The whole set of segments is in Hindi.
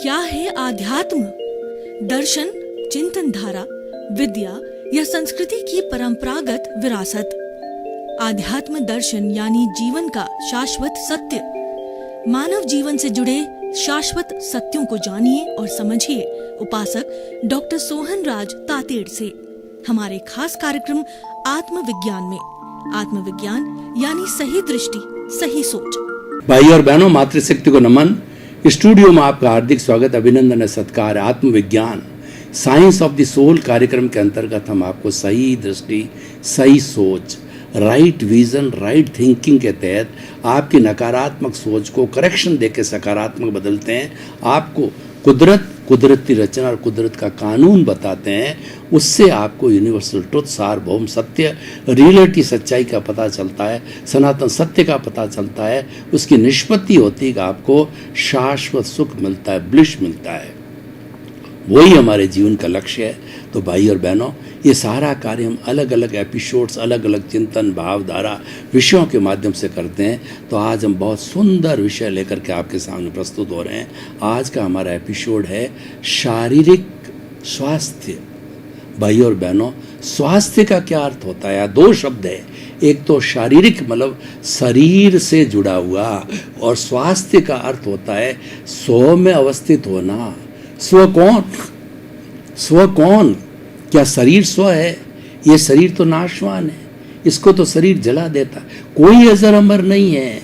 क्या है आध्यात्म? दर्शन, चिंतन धारा, विद्या या संस्कृति की परंपरागत विरासत। आध्यात्म दर्शन यानी जीवन का शाश्वत सत्य। मानव जीवन से जुड़े शाश्वत सत्यों को जानिए और समझिए उपासक डॉक्टर सोहन राज तातेड़ से हमारे खास कार्यक्रम आत्मविज्ञान में। आत्मविज्ञान यानी सही दृष्टि, सही सोच। भाई और बहनों, मातृशक्ति को नमन। स्टूडियो में आपका हार्दिक स्वागत, अभिनंदन, सत्कार। आत्मविज्ञान, साइंस ऑफ द सोल कार्यक्रम के अंतर्गत हम आपको सही दृष्टि, सही सोच, राइट विजन, राइट थिंकिंग के तहत आपकी नकारात्मक सोच को करेक्शन देके सकारात्मक बदलते हैं। आपको कुदरती रचना और कुदरत का कानून बताते हैं। उससे आपको यूनिवर्सल ट्रुथ, सार्वभौम सत्य, रियलिटी, सच्चाई का पता चलता है, सनातन सत्य का पता चलता है। उसकी निष्पत्ति होती है कि आपको शाश्वत सुख मिलता है, ब्लिश मिलता है। वही हमारे जीवन का लक्ष्य है। तो भाई और बहनों, ये सारा कार्य हम अलग अलग एपिसोड्स, अलग अलग चिंतन, भावधारा, विषयों के माध्यम से करते हैं। तो आज हम बहुत सुंदर विषय लेकर के आपके सामने प्रस्तुत हो रहे हैं। आज का हमारा एपिसोड है शारीरिक स्वास्थ्य। भाई और बहनों, स्वास्थ्य का क्या अर्थ होता है? दो शब्द है। एक तो शारीरिक मतलब शरीर से जुड़ा हुआ, और स्वास्थ्य का अर्थ होता है स्व में अवस्थित होना। स्व कौन? स्व कौन? क्या शरीर स्व है? ये शरीर तो नाशवान है, इसको तो शरीर जला देता। कोई अजर अमर नहीं है।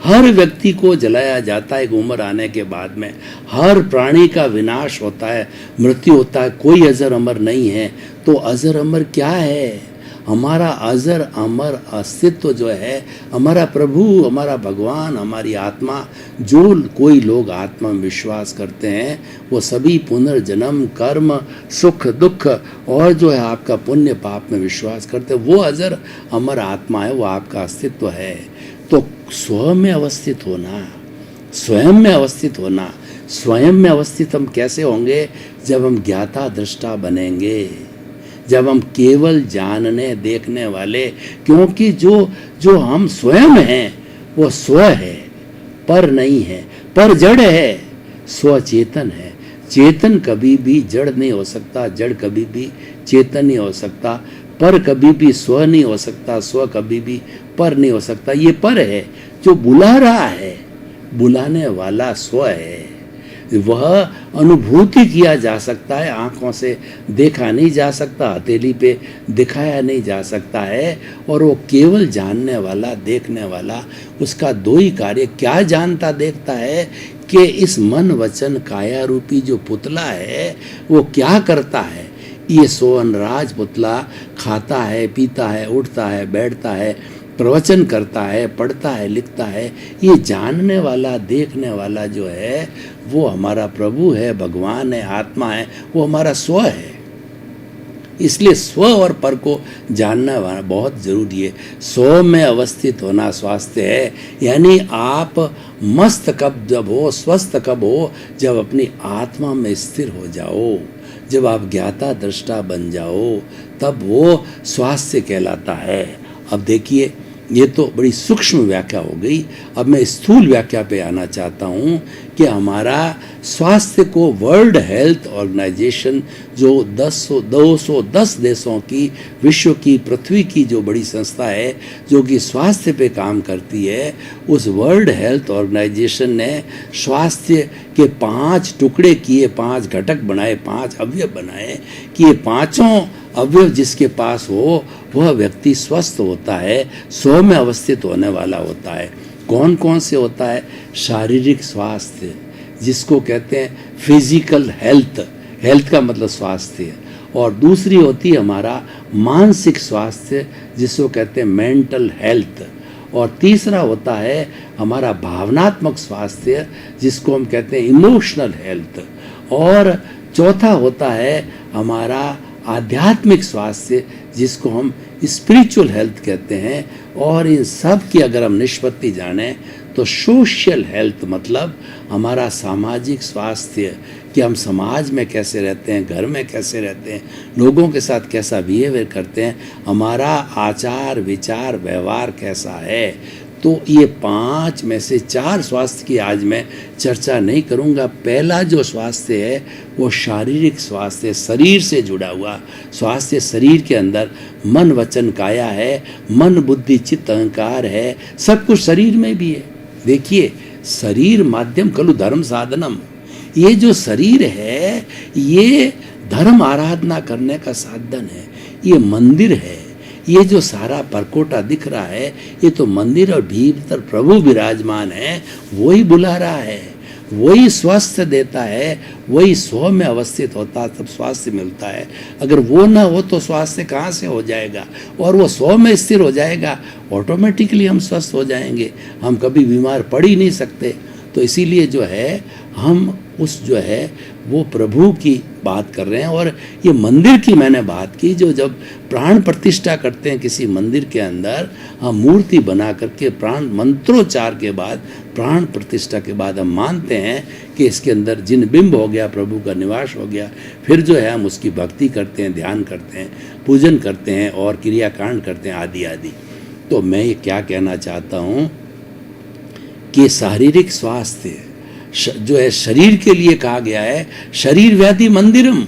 हर व्यक्ति को जलाया जाता है एक उम्र आने के बाद में। हर प्राणी का विनाश होता है, मृत्यु होता है। कोई अजर अमर नहीं है। तो अजर अमर क्या है? हमारा अजर अमर अस्तित्व जो है, हमारा प्रभु, हमारा भगवान, हमारी आत्मा। जो कोई लोग आत्मा में विश्वास करते हैं वो सभी पुनर्जन्म, कर्म, सुख दुख और जो है आपका पुण्य पाप में विश्वास करते हैं, वो अजर अमर आत्मा है, वो आपका अस्तित्व है। तो स्व में अवस्थित होना, स्वयं में अवस्थित होना। स्वयं में अवस्थित हम कैसे होंगे? जब हम ज्ञाता दृष्टा बनेंगे, जब हम केवल जानने देखने वाले। क्योंकि जो हम स्वयं हैं वो स्व है, पर नहीं है, पर जड़ है। स्व चेतन है। चेतन कभी भी जड़ नहीं हो सकता, जड़ कभी भी चेतन नहीं हो सकता, पर कभी भी स्व नहीं हो सकता, स्व कभी भी पर नहीं हो सकता। ये पर है जो बुला रहा है, बुलाने वाला स्व है। वह अनुभूति किया जा सकता है, आंखों से देखा नहीं जा सकता, हथेली पे दिखाया नहीं जा सकता है। और वो केवल जानने वाला, देखने वाला। उसका दो ही कार्य। क्या जानता देखता है कि इस मन वचन काया रूपी जो पुतला है वो क्या करता है। ये सोहनराज पुतला खाता है, पीता है, उठता है, बैठता है, प्रवचन करता है, पढ़ता है, लिखता है। ये जानने वाला, देखने वाला जो है वो हमारा प्रभु है, भगवान है, आत्मा है, वो हमारा स्व है। इसलिए स्व और पर को जानना बहुत जरूरी है। स्व में अवस्थित होना स्वास्थ्य है। यानी आप मस्त कब जब हो, स्वस्थ कब हो? जब अपनी आत्मा में स्थिर हो जाओ, जब आप ज्ञाता दृष्टा बन जाओ, तब वो स्वास्थ्य कहलाता है। अब देखिए, ये तो बड़ी सूक्ष्म व्याख्या हो गई। अब मैं स्थूल व्याख्या पे आना चाहता हूँ कि हमारा स्वास्थ्य को वर्ल्ड हेल्थ ऑर्गेनाइजेशन, जो 210 देशों की, विश्व की, पृथ्वी की जो बड़ी संस्था है जो कि स्वास्थ्य पे काम करती है, उस वर्ल्ड हेल्थ ऑर्गेनाइजेशन ने स्वास्थ्य के 5 टुकड़े किए, 5 घटक बनाए, 5 अवयव बनाए कि ये पांचों अवयव जिसके पास हो वह व्यक्ति स्वस्थ होता है, स्व में अवस्थित होने वाला होता है। कौन कौन से होता है? शारीरिक स्वास्थ्य, जिसको कहते हैं फिजिकल हेल्थ। हेल्थ का मतलब स्वास्थ्य। और दूसरी होती है हमारा मानसिक स्वास्थ्य, जिसको कहते हैं मेंटल हेल्थ। और तीसरा होता है हमारा भावनात्मक स्वास्थ्य, जिसको हम कहते हैं इमोशनल हेल्थ। और चौथा होता है हमारा आध्यात्मिक स्वास्थ्य, जिसको हम स्पिरिचुअल हेल्थ कहते हैं। और इन सब की अगर हम निष्पत्ति जानें तो सोशल हेल्थ मतलब हमारा सामाजिक स्वास्थ्य, कि हम समाज में कैसे रहते हैं, घर में कैसे रहते हैं, लोगों के साथ कैसा बिहेवियर करते हैं, हमारा आचार विचार व्यवहार कैसा है। तो ये 5 में से 4 स्वास्थ्य की आज मैं चर्चा नहीं करूँगा। पहला जो स्वास्थ्य है वो शारीरिक स्वास्थ्य है, शरीर से जुड़ा हुआ स्वास्थ्य। शरीर के अंदर मन वचन काया है, मन बुद्धि चित्त अहंकार है, सब कुछ शरीर में भी है। देखिए, शरीर माध्यम खलु धर्म साधनम, ये जो शरीर है ये धर्म आराधना करने का साधन है, ये मंदिर है। ये जो सारा परकोटा दिख रहा है ये तो मंदिर, और भीतर प्रभु विराजमान है, वही बुला रहा है, वही स्वास्थ्य देता है, वही स्व में अवस्थित होता तब स्वास्थ्य मिलता है। अगर वो ना हो तो स्वास्थ्य कहाँ से हो जाएगा, और वो स्व में स्थिर हो जाएगा, ऑटोमेटिकली हम स्वस्थ हो जाएंगे, हम कभी बीमार पड़ ही नहीं सकते। तो इसीलिए जो है हम उस जो है वो प्रभु की बात कर रहे हैं। और ये मंदिर की मैंने बात की, जो जब प्राण प्रतिष्ठा करते हैं किसी मंदिर के अंदर, हम मूर्ति बना करके प्राण मंत्रोच्चार के बाद, प्राण प्रतिष्ठा के बाद हम मानते हैं कि इसके अंदर जिन बिंब हो गया, प्रभु का निवास हो गया। फिर जो है हम उसकी भक्ति करते हैं, ध्यान करते हैं, पूजन करते हैं और क्रियाकांड करते हैं आदि आदि। तो मैं ये क्या कहना चाहता हूँ कि शारीरिक स्वास्थ्य जो है शरीर के लिए कहा गया है, शरीर व्याधि मंदिरम।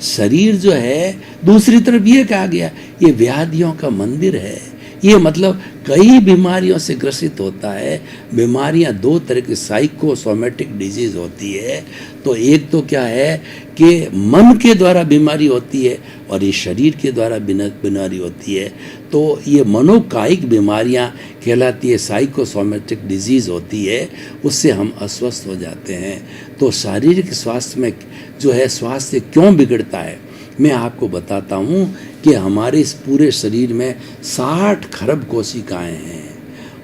शरीर जो है दूसरी तरफ ये कहा गया ये व्याधियों का मंदिर है। ये मतलब कई बीमारियों से ग्रसित होता है। बीमारियां 2 तरह की साइकोसोमेटिक डिजीज होती है। तो एक तो क्या है कि मन के द्वारा बीमारी होती है और ये शरीर के द्वारा बीमारी होती है। तो ये मनोकायिक बीमारियां कहलाती है, साइकोसोमेटिक डिजीज होती है, उससे हम अस्वस्थ हो जाते हैं। तो शारीरिक स्वास्थ्य में जो है स्वास्थ्य क्यों बिगड़ता है, मैं आपको बताता हूँ कि हमारे इस पूरे शरीर में 60 खरब कोशिकाएं हैं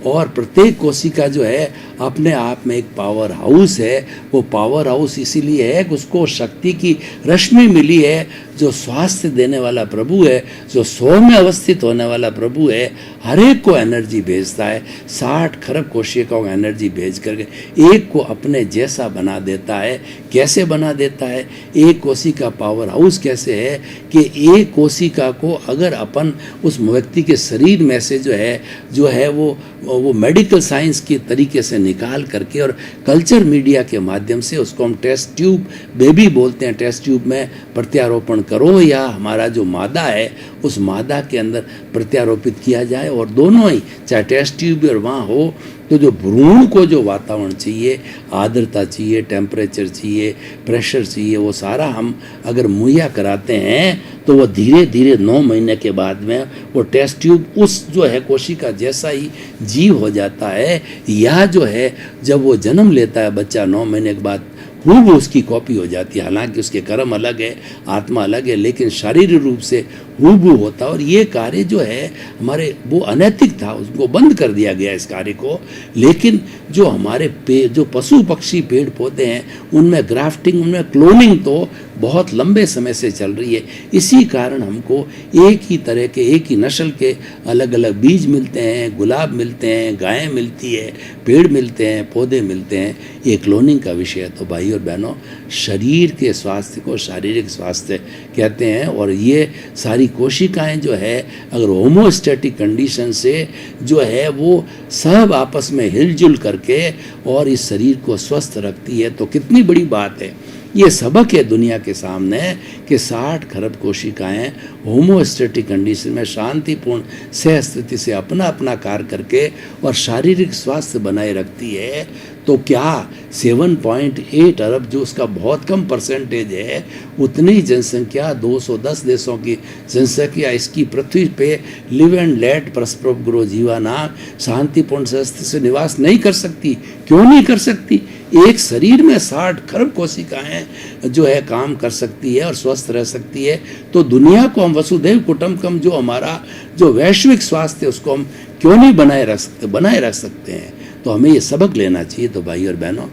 और प्रत्येक कोशिका जो है अपने आप में एक पावर हाउस है। वो पावर हाउस इसीलिए है कि उसको शक्ति की रश्मि मिली है। जो स्वास्थ्य देने वाला प्रभु है, जो स्व में अवस्थित होने वाला प्रभु है, हर एक को एनर्जी भेजता है। 60 खरब कोशिकाओं को एनर्जी भेज करके एक को अपने जैसा बना देता है। कैसे बना देता है? एक कोशिका पावर हाउस कैसे है कि एक कोशिका को अगर अपन उस व्यक्ति के शरीर में से जो है वो मेडिकल साइंस के तरीके से निकाल करके और कल्चर मीडिया के माध्यम से उसको हम टेस्ट ट्यूब बेबी बोलते हैं, टेस्ट ट्यूब में प्रत्यारोपण करो या हमारा जो मादा है उस मादा के अंदर प्रत्यारोपित किया जाए, और दोनों ही चाहे टेस्ट ट्यूब और वहाँ हो तो जो भ्रूण को जो वातावरण चाहिए, आर्द्रता चाहिए, टेम्परेचर चाहिए, प्रेशर चाहिए, वो सारा हम अगर मुहैया कराते हैं तो वो धीरे धीरे 9 महीने के बाद में वो टेस्ट ट्यूब उस जो है कोशिका जैसा ही जीव हो जाता है। या जो है जब वो जन्म लेता है बच्चा 9 महीने के बाद खूब उसकी कॉपी हो जाती है। हालांकि उसके कर्म अलग है, आत्मा अलग है, लेकिन शारीरिक रूप से हूबहू होता है। और ये कार्य जो है हमारे वो अनैतिक था, उसको बंद कर दिया गया इस कार्य को। लेकिन जो हमारे जो पशु पक्षी पेड़ पौधे हैं उनमें ग्राफ्टिंग, उनमें क्लोनिंग तो बहुत लंबे समय से चल रही है। इसी कारण हमको एक ही तरह के, एक ही नस्ल के अलग अलग बीज मिलते हैं, गुलाब मिलते हैं, गायें मिलती है, पेड़ मिलते हैं, पौधे मिलते हैं। ये क्लोनिंग का विषय है। तो भाई और बहनों, शरीर के स्वास्थ्य को शारीरिक स्वास्थ्य कहते हैं। और ये सारी कोशिकाएं जो है अगर होमोस्टैटिक कंडीशन से जो है वो सब आपस में हिलजुल करके और इस शरीर को स्वस्थ रखती है तो कितनी बड़ी बात है। ये सबक है दुनिया के सामने कि 60 खरब कोशिकाएं होमोस्टैटिक कंडीशन में शांतिपूर्ण सह स्थिति से अपना अपना कार्य करके और शारीरिक स्वास्थ्य बनाए रखती है। तो क्या 7.8 अरब जो उसका बहुत कम परसेंटेज है, उतनी ही जनसंख्या 210 देशों की जनसंख्या इसकी पृथ्वी पे live and let prosper grow जीवाना शांतिपूर्ण स्वस्थ से निवास नहीं कर सकती? क्यों नहीं कर सकती? एक शरीर में 60 खरब कोशिकाएं जो है काम कर सकती है और स्वस्थ रह सकती है। तो दुनिया को हम वसुधैव कुटुंबकम जो हमारा जो वैश्विक स्वास्थ्य उसको हम क्यों नहीं बनाए रख सकते हैं। तो हमें ये सबक लेना चाहिए। तो भाई और बहनों,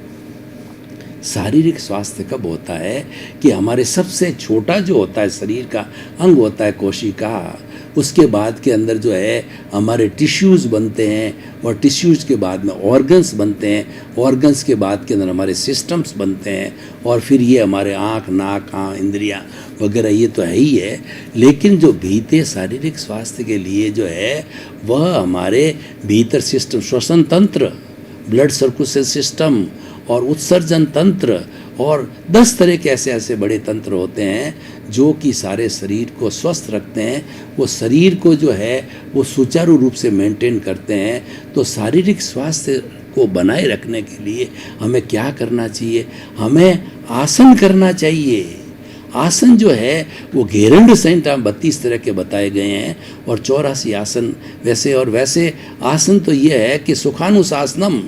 शारीरिक स्वास्थ्य कब होता है कि हमारे सबसे छोटा जो होता है शरीर का अंग होता है कोशिका, उसके बाद के अंदर जो है हमारे टिश्यूज़ बनते हैं, और टिश्यूज़ के बाद में ऑर्गन्स बनते हैं, ऑर्गन्स के बाद के अंदर हमारे सिस्टम्स बनते हैं, और फिर ये हमारे आँख, नाक, हाँ, इंद्रियाँ वगैरह ये तो है ही है। लेकिन जो भीतर शारीरिक स्वास्थ्य के लिए जो है वह हमारे भीतर सिस्टम, श्वसन तंत्र, ब्लड सर्कुलेशन सिस्टम और उत्सर्जन तंत्र और 10 तरह के ऐसे ऐसे बड़े तंत्र होते हैं जो कि सारे शरीर को स्वस्थ रखते हैं। वो शरीर को जो है वो सुचारू रूप से मेंटेन करते हैं। तो शारीरिक स्वास्थ्य को बनाए रखने के लिए हमें क्या करना चाहिए? हमें आसन करना चाहिए। आसन जो है वो घेरंड सहित 32 तरह के बताए गए हैं और 84 आसन वैसे। और वैसे आसन तो ये है कि सुखानुशासनम,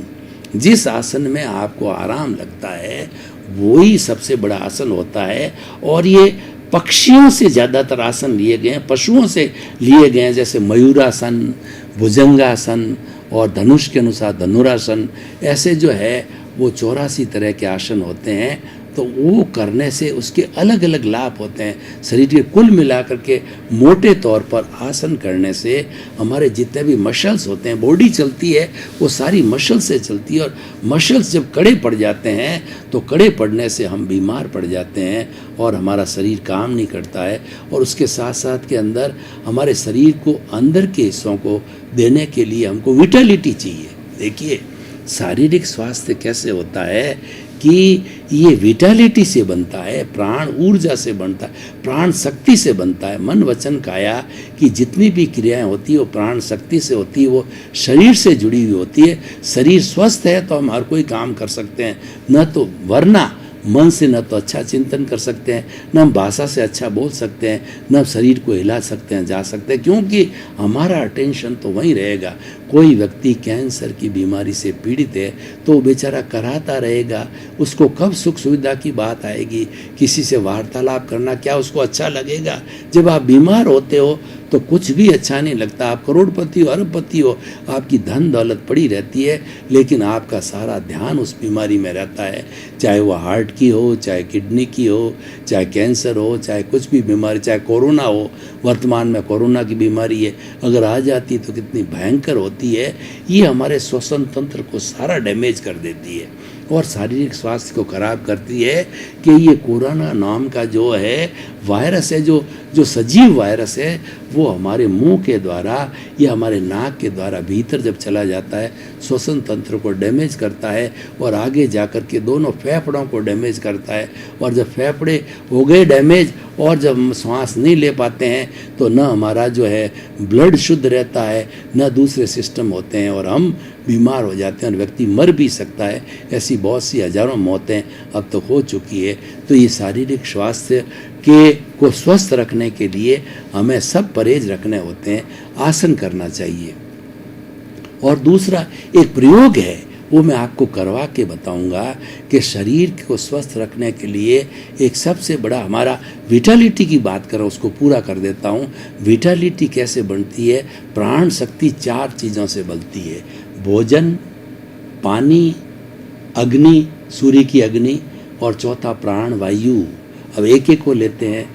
जिस आसन में आपको आराम लगता है वही सबसे बड़ा आसन होता है। और ये पक्षियों से ज़्यादातर आसन लिए गए हैं, पशुओं से लिए गए हैं, जैसे मयूरासन, भुजंगासन और धनुष के अनुसार धनुरासन। ऐसे जो है वो 84 तरह के आसन होते हैं। तो वो करने से उसके अलग अलग लाभ होते हैं शरीर के। कुल मिलाकर के मोटे तौर पर आसन करने से हमारे जितने भी मसल्स होते हैं, बॉडी चलती है वो सारी मसल से चलती है। और मसल्स जब कड़े पड़ जाते हैं तो कड़े पड़ने से हम बीमार पड़ जाते हैं और हमारा शरीर काम नहीं करता है। और उसके साथ साथ के अंदर हमारे शरीर को अंदर के हिस्सों को देने के लिए हमको विटालिटी चाहिए। देखिए शारीरिक स्वास्थ्य कैसे होता है कि ये विटालिटी से बनता है, प्राण ऊर्जा से बनता है, प्राण शक्ति से बनता है। मन वचन काया की जितनी भी क्रियाएं होती है वो प्राण शक्ति से होती है, वो शरीर से जुड़ी हुई होती है। शरीर स्वस्थ है तो हम हर कोई काम कर सकते हैं, न तो वरना मन से न तो अच्छा चिंतन कर सकते हैं, न हम भाषा से अच्छा बोल सकते हैं, न हम शरीर को हिला सकते हैं, जा सकते हैं, क्योंकि हमारा अटेंशन तो वहीं रहेगा। कोई व्यक्ति कैंसर की बीमारी से पीड़ित है तो वो बेचारा कराता रहेगा, उसको कब सुख सुविधा की बात आएगी? किसी से वार्तालाप करना क्या उसको अच्छा लगेगा? जब आप बीमार होते हो तो कुछ भी अच्छा नहीं लगता। आप करोड़पति हो, अरबपति हो, आपकी धन दौलत पड़ी रहती है, लेकिन आपका सारा ध्यान उस बीमारी में रहता है। चाहे वो हार्ट की हो, चाहे किडनी की हो, चाहे कैंसर हो, चाहे कुछ भी बीमारी, चाहे कोरोना हो। वर्तमान में कोरोना की बीमारी है, अगर आ जाती तो कितनी भयंकर होती है। ये हमारे श्वसन तंत्र को सारा डैमेज कर देती है और शारीरिक स्वास्थ्य को खराब करती है। कि ये कोरोना नाम का जो है वायरस है, जो सजीव वायरस है, वो हमारे मुंह के द्वारा या हमारे नाक के द्वारा भीतर जब चला जाता है श्वसन तंत्र को डैमेज करता है और आगे जाकर के दोनों फेफड़ों को डैमेज करता है। और जब फेफड़े हो गए डैमेज और जब हम श्वास नहीं ले पाते हैं तो न हमारा जो है ब्लड शुद्ध रहता है, न दूसरे सिस्टम होते हैं और हम बीमार हो जाते हैं और व्यक्ति मर भी सकता है। ऐसी बहुत सी हजारों मौतें अब तो हो चुकी है। तो ये शारीरिक स्वास्थ्य को स्वस्थ रखने के लिए हमें सब परहेज रखने होते हैं, आसन करना चाहिए। और दूसरा एक प्रयोग है वो मैं आपको करवा के बताऊंगा कि शरीर को स्वस्थ रखने के लिए एक सबसे बड़ा हमारा विटालिटी की बात करो, उसको पूरा कर देता हूँ। विटालिटी कैसे बनती है? प्राण शक्ति 4 चीज़ों से बनती है, भोजन, पानी, अग्नि, सूर्य की अग्नि और चौथा प्राण वायु। अब एक एक को लेते हैं।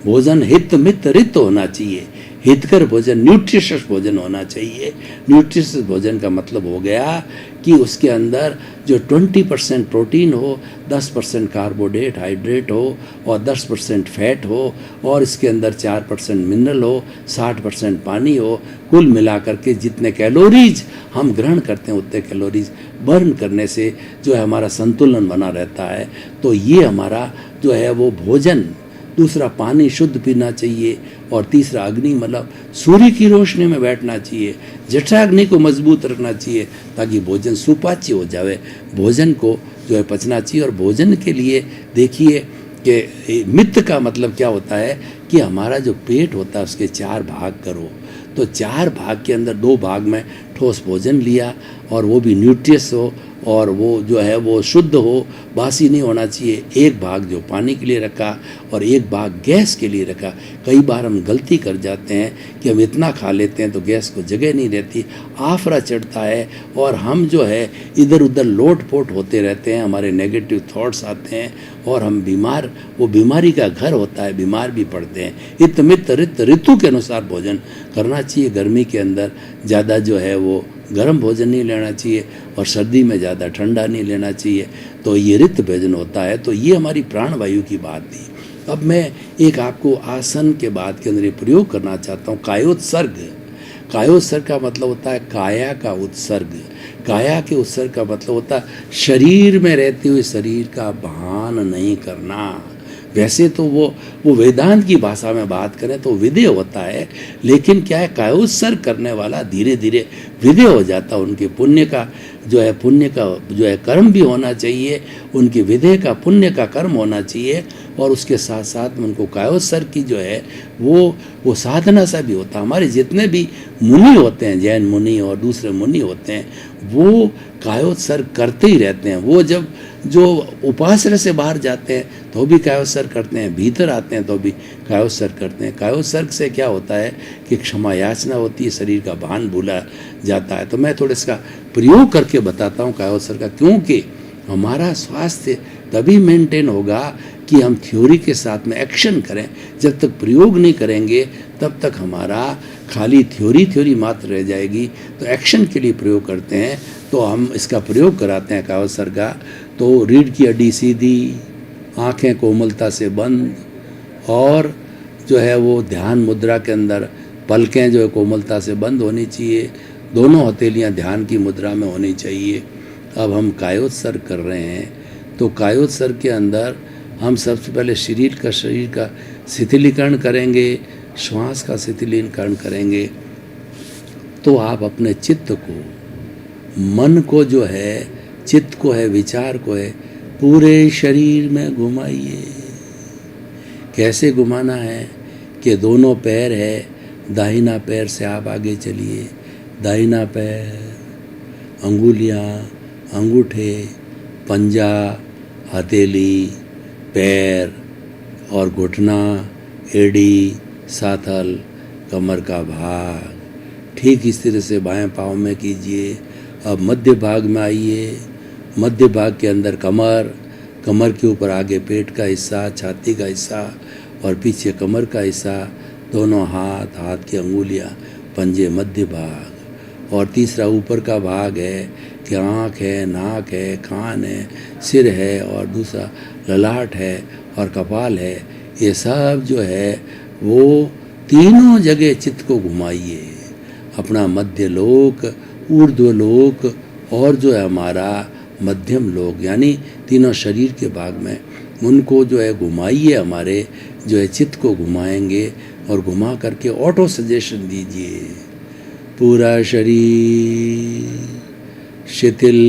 भोजन हित मित रित होना चाहिए, हितकर भोजन, न्यूट्रिशियस भोजन होना चाहिए। न्यूट्रिशियस भोजन का मतलब हो गया कि उसके अंदर जो 20% प्रोटीन हो, 10% कार्बोहाइड्रेट हाइड्रेट हो और 10% फैट हो और इसके अंदर 4% मिनरल हो, 60% पानी हो। कुल मिलाकर के जितने कैलोरीज हम ग्रहण करते हैं उतने कैलोरीज बर्न करने से जो है हमारा संतुलन बना रहता है। तो ये हमारा जो है वो भोजन। दूसरा पानी शुद्ध पीना चाहिए और तीसरा अग्नि मतलब सूर्य की रोशनी में बैठना चाहिए, जठराग्नि को मजबूत रखना चाहिए ताकि भोजन सुपाच्य हो जाए। भोजन को जो है पचना चाहिए। और भोजन के लिए देखिए कि मित्त का मतलब क्या होता है कि हमारा जो पेट होता है उसके 4 भाग करो। तो 4 भाग के अंदर 2 भाग में ठोस भोजन लिया और वो भी न्यूट्रियस हो और वो जो है वो शुद्ध हो, बासी नहीं होना चाहिए। एक भाग जो पानी के लिए रखा और एक भाग गैस के लिए रखा। कई बार हम गलती कर जाते हैं कि हम इतना खा लेते हैं तो गैस को जगह नहीं रहती, आफरा चढ़ता है और हम जो है इधर उधर लोट पोट होते रहते हैं, हमारे नेगेटिव थॉट्स आते हैं और हम बीमार, वो बीमारी का घर होता है, बीमार भी पड़ते हैं। इत मित रित ऋतु के अनुसार भोजन करना चाहिए। गर्मी के अंदर ज़्यादा जो है वो गर्म भोजन नहीं लेना चाहिए और सर्दी में ज़्यादा ठंडा नहीं लेना चाहिए। तो ये ऋत भोजन होता है। तो ये हमारी प्राणवायु की बात थी। अब मैं एक आपको आसन के बाद के अंदर ये प्रयोग करना चाहता हूँ, कायोत्सर्ग। कायोत्सर्ग का मतलब होता है काया का उत्सर्ग। काया के उत्सर्ग का मतलब होता है शरीर में रहते हुए शरीर का भान नहीं करना। वैसे तो वो वेदांत की भाषा में बात करें तो विदेह होता है, लेकिन क्या है, कायोत्सर्ग करने वाला धीरे धीरे विदेह हो जाता है। उनके पुण्य का जो है कर्म भी होना चाहिए, उनके विदेह का पुण्य का कर्म होना चाहिए और उसके साथ साथ में उनको कायोत्सर्ग की जो है वो साधना सा भी होता है। हमारे जितने भी मुनि होते हैं, जैन मुनि और दूसरे मुनि होते हैं, वो कायोत्सर्ग करते ही रहते हैं। वो जब जो उपासना से बाहर जाते हैं तो भी कायोत्सर्ग करते हैं, भीतर आते हैं तो भी कायोत्सर्ग करते हैं। कायोत्सर्ग से क्या होता है कि क्षमा याचना होती है, शरीर का भान भूला जाता है। तो मैं थोड़ा इसका प्रयोग करके बताता हूँ कायोत्सर्ग का, क्योंकि हमारा स्वास्थ्य तभी मेंटेन होगा कि हम थ्योरी के साथ में एक्शन करें। जब तक प्रयोग नहीं करेंगे तब तक हमारा खाली थ्योरी मात्र रह जाएगी। तो एक्शन के लिए प्रयोग करते हैं, तो हम इसका प्रयोग कराते हैं कायोत्सर्ग का। तो रीढ़ की हड्डी सीधी, आँखें कोमलता से बंद और जो है वो ध्यान मुद्रा के अंदर पलकें जो है कोमलता से बंद होनी चाहिए, दोनों हथेलियाँ ध्यान की मुद्रा में होनी चाहिए। अब हम कायोत्सर्ग कर रहे हैं, तो कायोत्सर्ग के अंदर हम सबसे पहले शरीर का शिथिलीकरण करेंगे, श्वास का शिथिलीकरण करेंगे। तो आप अपने चित्त को, मन को जो है, चित्त को है, विचार को है, पूरे शरीर में घुमाइए। कैसे घुमाना है कि दोनों पैर है, दाहिना पैर से आप आगे चलिए, दाहिना पैर, अंगुलियां, अंगूठे, पंजा, हथेली, पैर और घुटना, एड़ी, साथल, कमर का भाग ठीक इस तरह से बाएं पाँव में कीजिए। अब मध्य भाग में आइए, मध्य भाग के अंदर कमर, कमर के ऊपर आगे पेट का हिस्सा, छाती का हिस्सा और पीछे कमर का हिस्सा, दोनों हाथ, हाथ की अंगुलियां, पंजे, मध्य भाग। और तीसरा ऊपर का भाग है कि आँख है, नाक है, कान है, सिर है और दूसरा ललाट है और कपाल है। ये सब जो है वो तीनों जगह चित्त को घुमाइए। अपना मध्य लोक, ऊर्ध्व लोक और जो है हमारा मध्यम लोक, यानी तीनों शरीर के भाग में उनको जो है घुमाइए। हमारे जो है चित्त को घुमाएंगे और घुमा करके ऑटो सजेशन दीजिए। पूरा शरीर शिथिल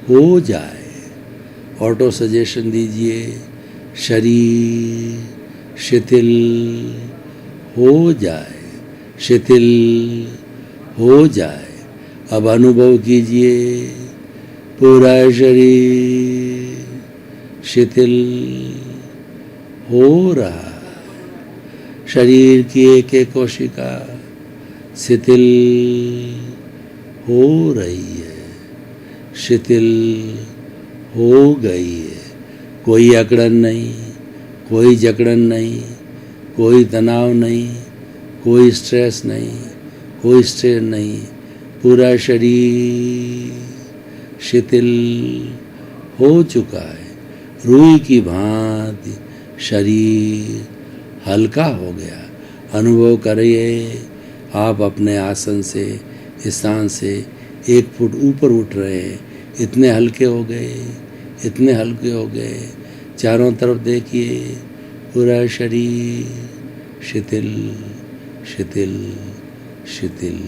हो जाए, ऑटो सजेशन दीजिए। शरीर शिथिल हो जाए, शिथिल हो जाए। अब अनुभव कीजिए, पूरा शरीर शिथिल हो रहा, शरीर की एक एक कोशिका शिथिल हो रही है, शिथिल हो गई है। कोई अकड़न नहीं, कोई जकड़न नहीं, कोई तनाव नहीं, कोई स्ट्रेस नहीं, कोई स्ट्रेन नहीं। पूरा शरीर शिथिल हो चुका है। रूई की भांति शरीर हल्का हो गया। अनुभव करिए, आप अपने आसन से, स्थान से 1 फुट ऊपर उठ रहे हैं। इतने हल्के हो गए, इतने हल्के हो गए। चारों तरफ देखिए, पूरा शरीर शिथिल शिथिल शिथिल।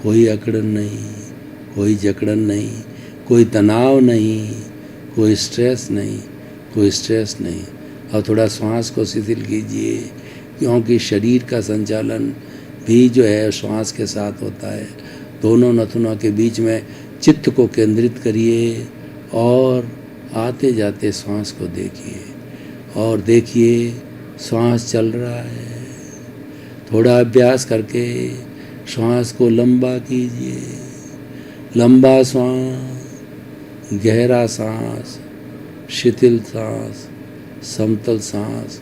कोई अकड़न नहीं, कोई जकड़न नहीं, कोई तनाव नहीं, कोई स्ट्रेस नहीं, कोई स्ट्रेस नहीं। और थोड़ा श्वास को शिथिल कीजिए, क्योंकि शरीर का संचालन भी जो है श्वास के साथ होता है। दोनों नथुनों के बीच में चित्त को केंद्रित करिए और आते जाते श्वास को देखिए और देखिए श्वास चल रहा है। थोड़ा अभ्यास करके श्वास को लंबा कीजिए। लंबा श्वास, गहरा सांस, शिथिल सांस, समतल सांस,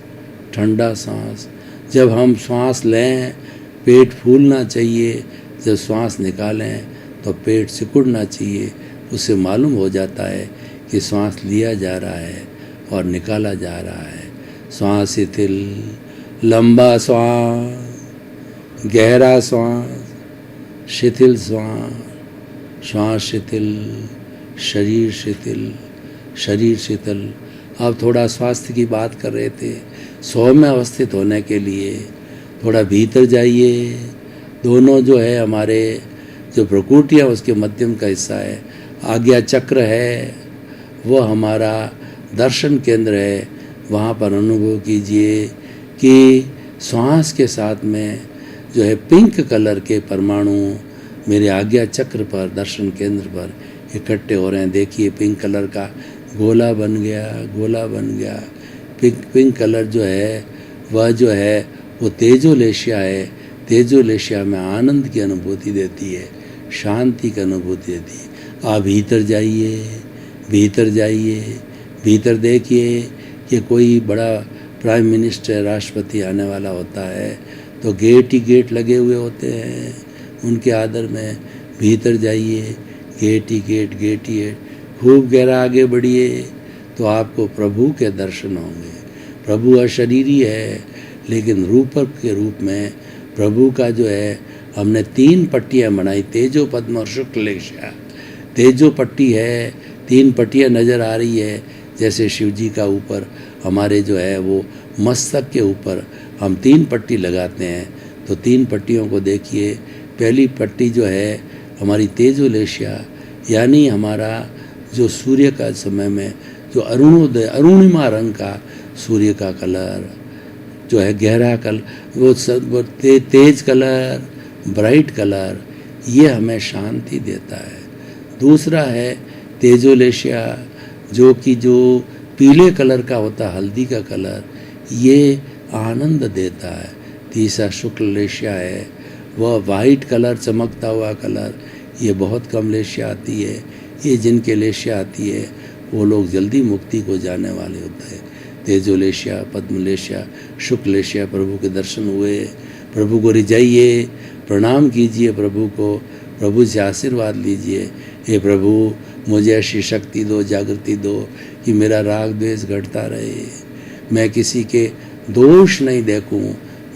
ठंडा सांस। जब हम श्वास लें पेट फूलना चाहिए, जब श्वास निकालें तो पेट सिकुड़ना चाहिए। उससे मालूम हो जाता है कि श्वास लिया जा रहा है और निकाला जा रहा है। श्वास शिथिल, लंबा श्वास, गहरा श्वास, शिथिल श्वास, श्वास शिथिल, शरीर शिथिल, शरीर शिथिल। अब थोड़ा स्वास्थ्य की बात कर रहे थे। सौम्य अवस्थित होने के लिए थोड़ा भीतर जाइए। दोनों जो है हमारे जो प्रकृतियाँ उसके मध्यम का हिस्सा है, आज्ञा चक्र है, वो हमारा दर्शन केंद्र है। वहाँ पर अनुभव कीजिए कि श्वास के साथ में जो है पिंक कलर के परमाणु मेरे आज्ञा चक्र पर, दर्शन केंद्र पर इकट्ठे हो रहे हैं। देखिए पिंक कलर का गोला बन गया, गोला बन गया। पिंक कलर जो है वह जो है वो तेजोलेशिया है। तेजोलेशिया में आनंद की अनुभूति देती है, शांति की अनुभूति देती है। आप भीतर जाइए, भीतर जाइए, भीतर देखिए कि कोई बड़ा प्राइम मिनिस्टर, राष्ट्रपति आने वाला होता है तो गेट ही गेट लगे हुए होते हैं उनके आदर में। भीतर जाइए, गेट ही गेट, गेट ही गेट। खूब गहरा आगे बढ़िए तो आपको प्रभु के दर्शन होंगे। प्रभु अशरीरी है लेकिन रूपक के रूप में प्रभु का जो है हमने 3 पट्टियाँ बनाई, तेजो पद्म और शुक्लेशिया। तेजो पट्टी है, 3 पट्टियाँ नज़र आ रही है, जैसे शिव जी का ऊपर हमारे जो है वो मस्तक के ऊपर हम 3 पट्टी लगाते हैं। तो 3 पट्टियों को देखिए। पहली पट्टी जो है हमारी तेजोलेशिया, यानी हमारा जो सूर्य का समय में जो अरुणोदय, अरुणिमा रंग का सूर्य का कलर जो है, गहरा कलर, वो तेज कलर, ब्राइट कलर, ये हमें शांति देता है। दूसरा है तेजोलेशिया जो कि जो पीले कलर का होता है, हल्दी का कलर, ये आनंद देता है। तीसरा शुक्लेशिया है, वह वाइट कलर, चमकता हुआ कलर, ये बहुत कम लेशिया आती है। ये जिनके लेशिया आती है वो लोग जल्दी मुक्ति को जाने वाले होते हैं। तेजोलेशिया, पद्मलेशिया, शुक्लेशिया, प्रभु के दर्शन हुए। प्रभु को रिझाइए, प्रणाम कीजिए प्रभु को, प्रभु से आशीर्वाद लीजिए। हे प्रभु मुझे ऐसी शक्ति दो, जागृति दो कि मेरा राग द्वेष घटता रहे, मैं किसी के दोष नहीं देखूं,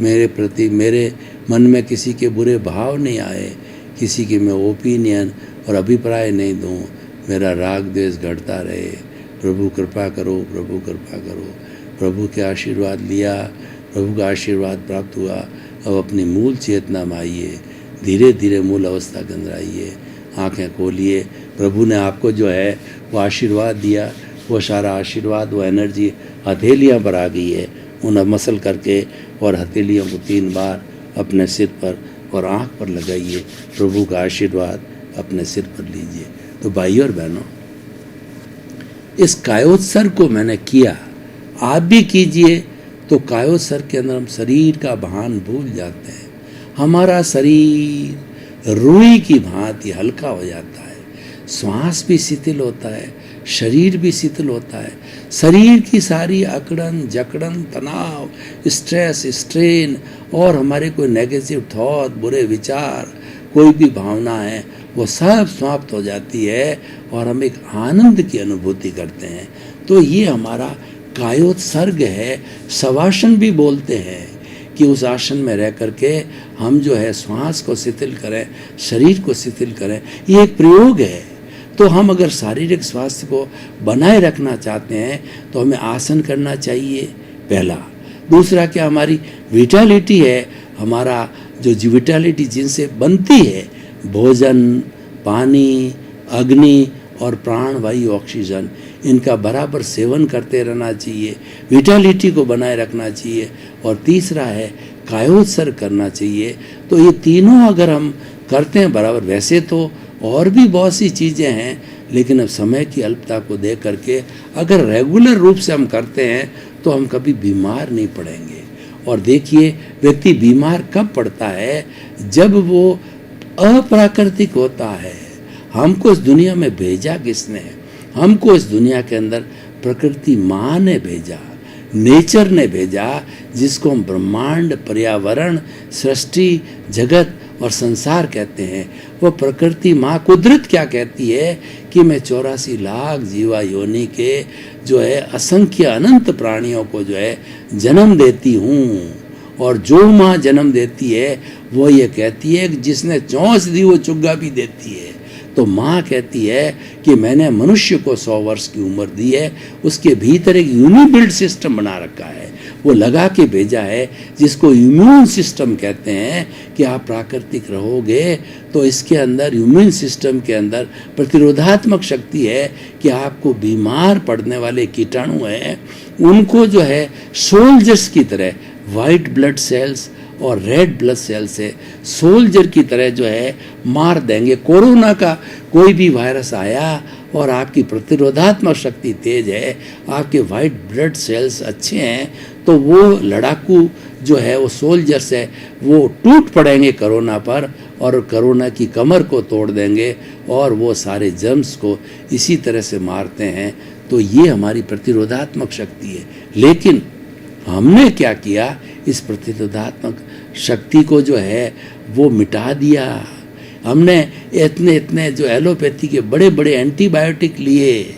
मेरे प्रति मेरे मन में किसी के बुरे भाव नहीं आए, किसी के मैं ओपिनियन और अभिप्राय नहीं दूं, मेरा राग द्वेष घटता रहे। प्रभु कृपा करो, प्रभु कृपा करो। प्रभु के आशीर्वाद लिया, प्रभु का आशीर्वाद प्राप्त हुआ। अब अपनी मूल चेतना में आइए, धीरे धीरे मूल अवस्था के अंदर आइए, आँखें खोलिए। प्रभु ने आपको जो है वो आशीर्वाद दिया, वो सारा आशीर्वाद, वो एनर्जी हथेलियाँ पर आ गई है। उन्हें मसल करके और हथेलियों को 3 बार अपने सिर पर और आँख पर लगाइए। प्रभु का आशीर्वाद अपने सिर पर लीजिए। तो भाइयों और बहनों, इस कायोत्सर्ग को मैंने किया, आप भी कीजिए। तो कायोत्सर्ग के अंदर हम शरीर का भान भूल जाते हैं। हमारा शरीर रुई की भांति हल्का हो जाता है, श्वास भी शिथिल होता है, शरीर भी शिथिल होता है। शरीर की सारी अकड़न जकड़न, तनाव, स्ट्रेस, स्ट्रेन और हमारे कोई नेगेटिव थॉट, बुरे विचार, कोई भी भावना है, वो सब समाप्त हो जाती है और हम एक आनंद की अनुभूति करते हैं। तो ये हमारा कायोत्सर्ग है। शवासन भी बोलते हैं कि उस आसन में रह करके हम जो है श्वास को शिथिल करें, शरीर को शिथिल करें। ये एक प्रयोग है। तो हम अगर शारीरिक स्वास्थ्य को बनाए रखना चाहते हैं तो हमें आसन करना चाहिए, पहला। दूसरा क्या, हमारी विटालिटी है, हमारा जो विटालिटी जिनसे बनती है, भोजन, पानी, अग्नि और प्राणवायु, ऑक्सीजन, इनका बराबर सेवन करते रहना चाहिए, विटालिटी को बनाए रखना चाहिए। और तीसरा है कायोत्सर्ग करना चाहिए। तो ये तीनों अगर हम करते हैं बराबर, वैसे तो और भी बहुत सी चीज़ें हैं, लेकिन अब समय की अल्पता को देख करके अगर रेगुलर रूप से हम करते हैं तो हम कभी बीमार नहीं पड़ेंगे। और देखिए, व्यक्ति बीमार कब पड़ता है? जब वो अप्राकृतिक होता है। हमको इस दुनिया में भेजा किसने? हमको इस दुनिया के अंदर प्रकृति माँ ने भेजा, नेचर ने भेजा, जिसको हम ब्रह्मांड, पर्यावरण, सृष्टि, जगत और संसार कहते हैं। वो प्रकृति माँ, कुदरत क्या कहती है कि मैं 84 लाख जीवा योनि के जो है असंख्य अनंत प्राणियों को जो है जन्म देती हूँ। और जो माँ जन्म देती है वो ये कहती है कि जिसने चौंस दी वो चुग्गा भी देती है। तो माँ कहती है कि मैंने मनुष्य को 100 वर्ष की उम्र दी है, उसके भीतर एक यूनिबिल्ट सिस्टम बना रखा है, वो लगा के भेजा है, जिसको इम्यून सिस्टम कहते हैं कि आप प्राकृतिक रहोगे तो इसके अंदर, इम्यून सिस्टम के अंदर प्रतिरोधात्मक शक्ति है कि आपको बीमार पड़ने वाले कीटाणु हैं उनको जो है सोल्जर्स की तरह, वाइट ब्लड सेल्स और रेड ब्लड सेल से सोल्जर की तरह जो है मार देंगे। कोरोना का कोई भी वायरस आया और आपकी प्रतिरोधात्मक शक्ति तेज है, आपके वाइट ब्लड सेल्स अच्छे हैं, तो वो लड़ाकू जो है, वो सोल्जर्स है, वो टूट पड़ेंगे कोरोना पर और कोरोना की कमर को तोड़ देंगे और वो सारे जर्म्स को इसी तरह से मारते हैं। तो ये हमारी प्रतिरोधात्मक शक्ति है। लेकिन हमने क्या किया? इस प्रतिरोधात्मक शक्ति को जो है वो मिटा दिया। हमने इतने जो एलोपैथी के बड़े बड़े एंटीबायोटिक लिए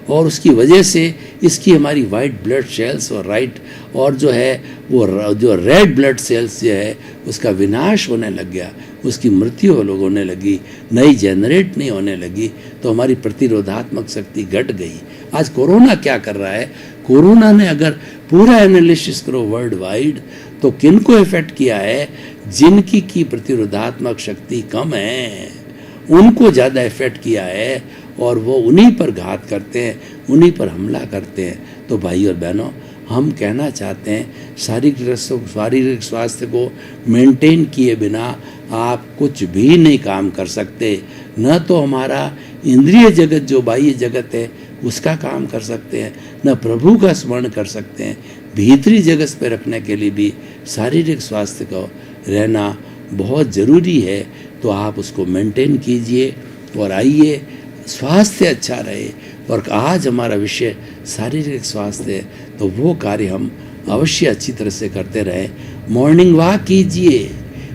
और उसकी वजह से इसकी हमारी वाइट ब्लड सेल्स और और जो है वो जो रेड ब्लड सेल्स जो है उसका विनाश होने लग गया, उसकी मृत्यु होने लगी, नई जनरेट नहीं होने लगी, तो हमारी प्रतिरोधात्मक शक्ति घट गई। आज कोरोना क्या कर रहा है? कोरोना ने अगर पूरा एनालिसिस करो वर्ल्ड वाइड तो किन को इफेक्ट किया है? जिनकी की प्रतिरोधात्मक शक्ति कम है उनको ज़्यादा इफेक्ट किया है और वो उन्हीं पर घात करते हैं, उन्हीं पर हमला करते हैं। तो भाई और बहनों, हम कहना चाहते हैं शारीरिक स्वास्थ्य को मेंटेन किए बिना आप कुछ भी नहीं काम कर सकते। न तो हमारा इंद्रिय जगत जो बाह्य जगत है उसका काम कर सकते हैं, न प्रभु का स्मरण कर सकते हैं। भीतरी जगत पे रखने के लिए भी शारीरिक स्वास्थ्य को रहना बहुत ज़रूरी है। तो आप उसको मेंटेन कीजिए और आइए स्वास्थ्य अच्छा रहे। और आज हमारा विषय शारीरिक स्वास्थ्य है, तो वो कार्य हम अवश्य अच्छी तरह से करते रहें। मॉर्निंग वॉक कीजिए।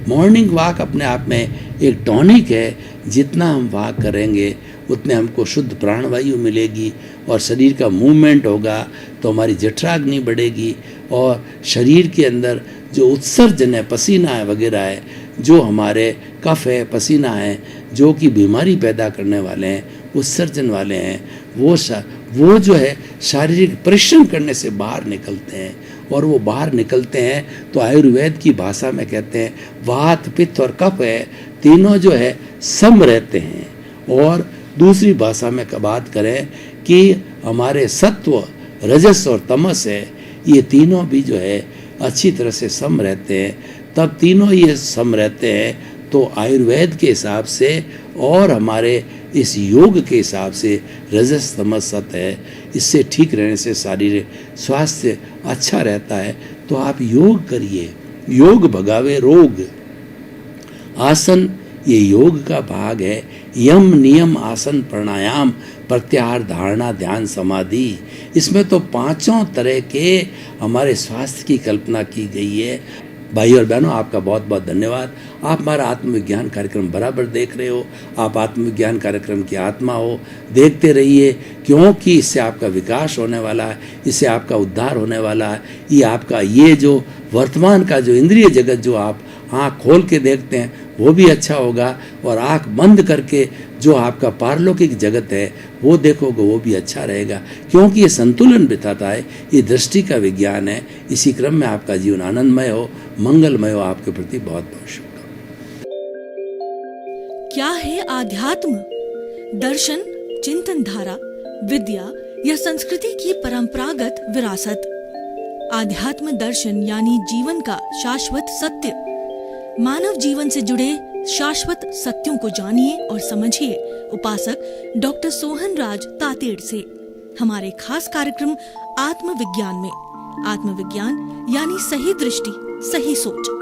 मॉर्निंग वॉक अपने आप में एक टॉनिक है। जितना हम वॉक करेंगे उतने हमको शुद्ध प्राणवायु मिलेगी और शरीर का मूवमेंट होगा तो हमारी जठराग्नि बढ़ेगी और शरीर के अंदर जो उत्सर्जन है, पसीना है वगैरह है, जो हमारे कफ है, पसीना है, जो कि बीमारी पैदा करने वाले हैं, उत्सर्जन वाले हैं, वो जो है शारीरिक परिश्रम करने से बाहर निकलते हैं। और वो बाहर निकलते हैं तो आयुर्वेद की भाषा में कहते हैं वात, पित्त और कफ है, तीनों जो है सम रहते हैं। और दूसरी भाषा में बात करें कि हमारे सत्व, रजस और तमस है, ये तीनों भी जो है अच्छी तरह से सम रहते हैं। तब तीनों ये सम रहते हैं तो आयुर्वेद के हिसाब से और हमारे इस योग के हिसाब से रजस तमस सत है, इससे ठीक रहने से शारीरिक स्वास्थ्य अच्छा रहता है। तो आप योग करिए, योग भगावे रोग। आसन ये योग का भाग है। यम, नियम, आसन, प्राणायाम, प्रत्याहार, धारणा, ध्यान, समाधि, इसमें तो 5 तरह के हमारे स्वास्थ्य की कल्पना की गई है। भाई और बहनों, आपका बहुत बहुत धन्यवाद। आप हमारा आत्मविज्ञान कार्यक्रम बराबर देख रहे हो। आप आत्मविज्ञान कार्यक्रम की आत्मा हो, देखते रहिए, क्योंकि इससे आपका विकास होने वाला है, इससे आपका उद्धार होने वाला है। ये आपका ये जो वर्तमान का जो इंद्रिय जगत जो आप आँख खोल के देखते हैं वो भी अच्छा होगा और आँख बंद करके जो आपका पारलौकिक जगत है वो देखोगे वो भी अच्छा रहेगा, क्योंकि ये संतुलन बिताता है। ये दृष्टि का विज्ञान है। इसी क्रम में आपका जीवन आनंदमय हो, मंगलमय हो। आपके प्रति बहुत बहुत शुभकामनाएं। क्या है आध्यात्म? दर्शन, चिंतन धारा, विद्या या संस्कृति की परंपरागत विरासत। आध्यात्म दर्शन यानी जीवन का शाश्वत सत्य, मानव जीवन से जुड़े शाश्वत सत्यों को जानिए और समझिए उपासक डॉक्टर सोहन राज तातेड़ से हमारे खास कार्यक्रम आत्मविज्ञान में। आत्मविज्ञान यानी सही दृष्टि, सही सोच।